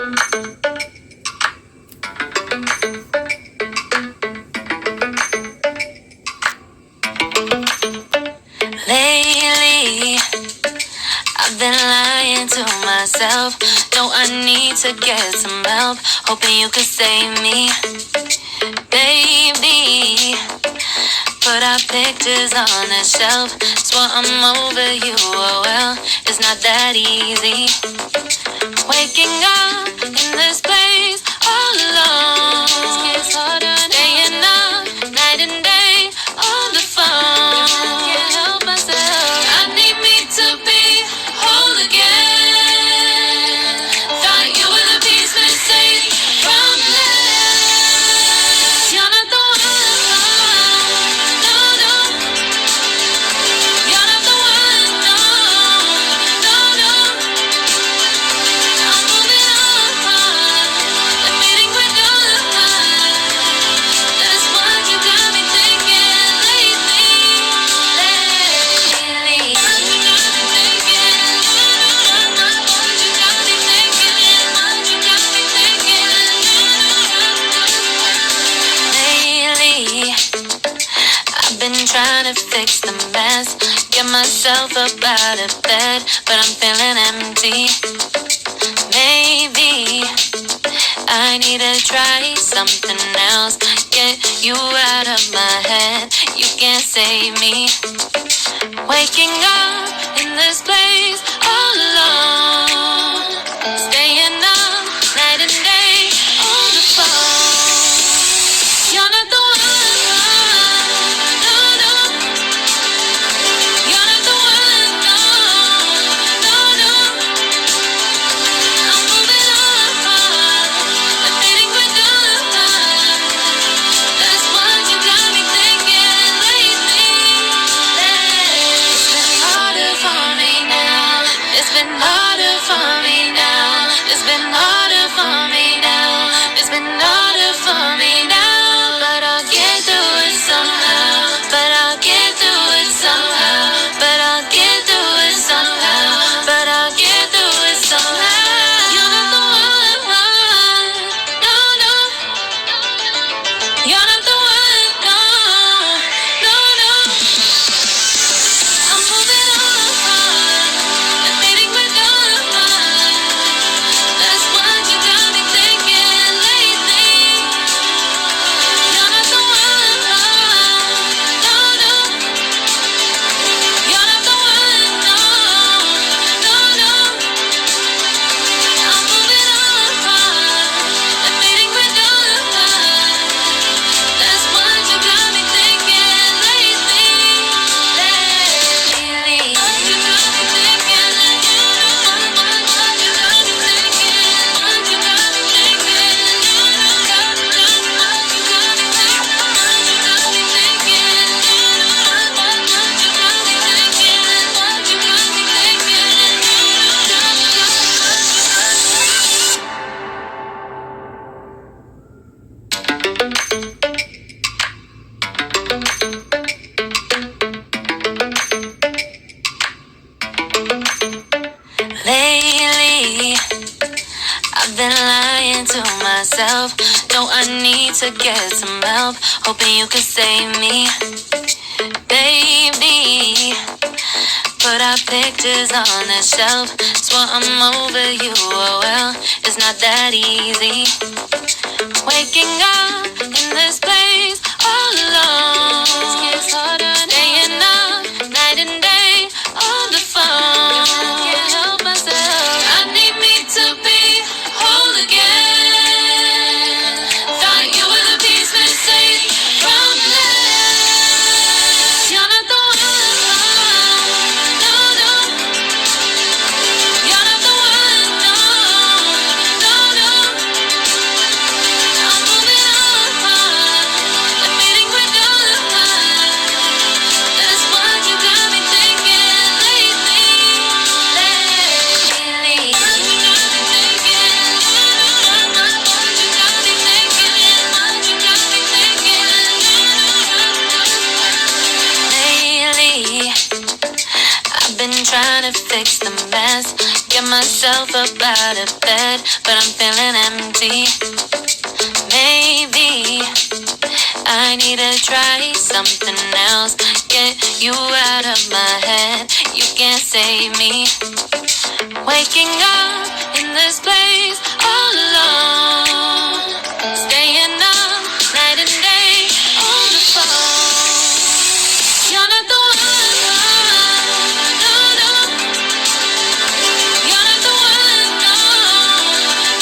Lately, I've been lying to myself. No, I need to get some help. Hoping you could save me, baby. Put our pictures on the shelf. Swore I'm over you, oh well, it's not that easy. Waking up in this place all alone. Staying up night and day on the phone. Can't help myself. I need me to be whole again. Thought you were the piece missing from this. You're not the one. No, no. You're not the one. No, no, no. I'm moving on. Admitting we're done. That's what you got me thinking lately. Lately, I've been trying to fix the mess, get myself up out of bed, but I'm feeling empty. Maybe I need to try something else. Get you out of my head. You can't save me. Waking up in this place all alone. Staying up night and day on the phone. You're not the one. No, no. You're not the one. No, no, no. I'm moving on, admitting we're done. That's what you got me thinking lately. It's been harder for me now. It's been harder for me now. It's been harder for me now. It's been harder for me now. But I'll get through it somehow. But I'll get through it somehow. But I'll get through it somehow. But I'll get through it somehow. You're not the one. No, no. You're not the one. No, no, no. I'm moving on, admitting we're done. That's what you got me thinking lately. You're not the one. No, no. You're not the one. No, no, no. I'm moving on, admitting we're done. That's what you got me thinking lately. What you got me thinking? What you got me thinking? What you got me thinking? What you got me thinking? What you got me thinking? What you got me thinking? What you got me Lately, I've been lying to myself. No, I need to get some help. Hoping you could save me, baby. Put our pictures on the shelf. Swore I'm over you, oh well, it's not that easy. Waking up in this place all alone. Staying up night and day on the phone. Can't help myself. I need me to be whole again. Thought you were the piece missing from this. You're not the one. No, no. You're not the one. No, no, no. I'm moving on, admitting we're done. myself up out of bed, but I'm feeling empty. Maybe I need to try something else. Get you out of my head. You can't save me. Waking up in this place all alone. Staying up night and day on the phone. You're not the one. No, no. You're not the one. No,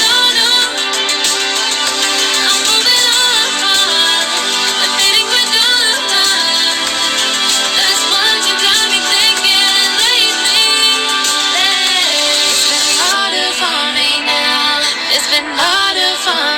no, no. I'm moving on. I think we're done. That's what you got me thinking lately. It's been harder for me now. It's been harder for